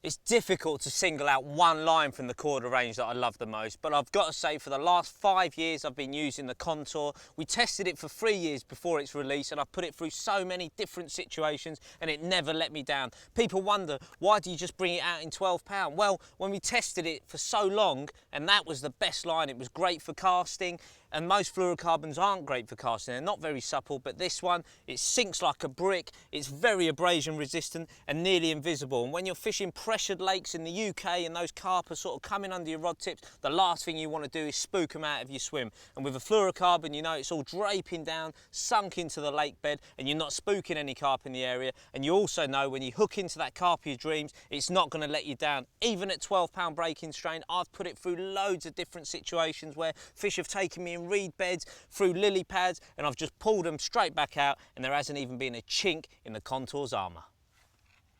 It's difficult to single out one line from the Korda range that I love the most, but I've got to say for the last 5 years I've been using the Contour. We tested it for 3 years before its release and I've put it through so many different situations and it never let me down. People wonder, why do you just bring it out in 12 pound? Well, when we tested it for so long, and that was the best line, it was great for casting, and most fluorocarbons aren't great for casting. They're not very supple, but this one, it sinks like a brick, it's very abrasion resistant and nearly invisible. And when you're fishing pressured lakes in the UK and those carp are sort of coming under your rod tips, the last thing you want to do is spook them out of your swim. And with a fluorocarbon, you know it's all draping down, sunk into the lake bed, and you're not spooking any carp in the area. And you also know when you hook into that carp of your dreams, it's not going to let you down. Even at 12 pound breaking strain, I've put it through loads of different situations where fish have taken me in reed beds, through lily pads, and I've just pulled them straight back out, and there hasn't even been a chink in the Contour's armour.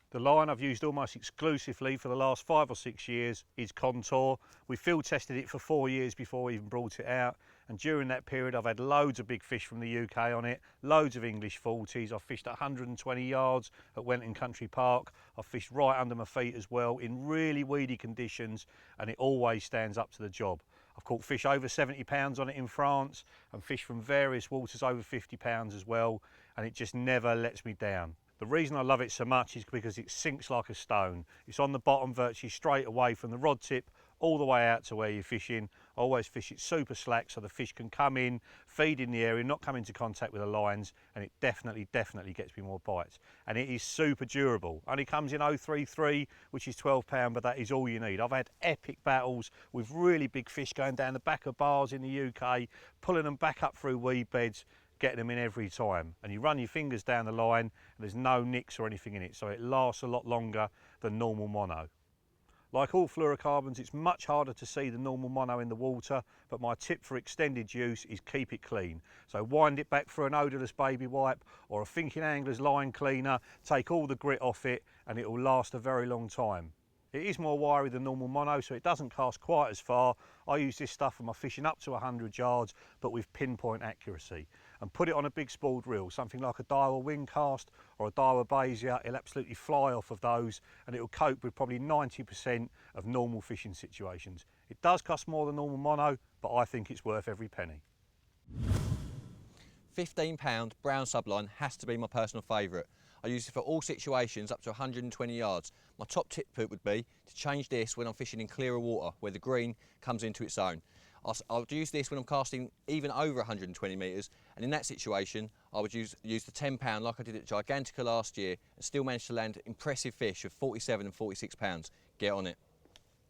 The line I've used almost exclusively for the last 5 or 6 years is Contour. We field tested it for 4 years before we even brought it out, and during that period I've had loads of big fish from the UK on it, loads of English 40s. I've fished at 120 yards at Wenton Country Park. I've fished right under my feet as well in really weedy conditions, and it always stands up to the job. I've caught fish over 70 pounds on it in France and fish from various waters over 50 pounds as well, and it just never lets me down. The reason I love it so much is because it sinks like a stone. It's on the bottom virtually straight away from the rod tip all the way out to where you're fishing. I always fish it super slack so the fish can come in, feed in the area, not come into contact with the lines, and it definitely gets me more bites. And it is super durable. Only comes in 033, which is 12 pound, but that is all you need. I've had epic battles with really big fish going down the back of bars in the UK, pulling them back up through weed beds, getting them in every time. And you run your fingers down the line and there's no nicks or anything in it, so it lasts a lot longer than normal mono. Like all fluorocarbons, it's much harder to see the normal mono in the water, but my tip for extended use is keep it clean. So wind it back through an odourless baby wipe or a Thinking Angler's line cleaner, take all the grit off it, and it will last a very long time. It is more wiry than normal mono, so it doesn't cast quite as far. I use this stuff for my fishing up to 100 yards, but with pinpoint accuracy. And put it on a big spooled reel, something like a Daiwa wing cast or a Daiwa Basia. It'll absolutely fly off of those, and it'll cope with probably 90% of normal fishing situations. It does cost more than normal mono, but I think it's worth every penny. £15 brown subline has to be my personal favourite. I use it for all situations up to 120 yards. My top tip would be to change this when I'm fishing in clearer water where the green comes into its own. I'll use this when I'm casting even over 120 metres, and in that situation I would use the £10 like I did at Gigantica last year and still manage to land impressive fish of 47 and 46 pounds. Get on it.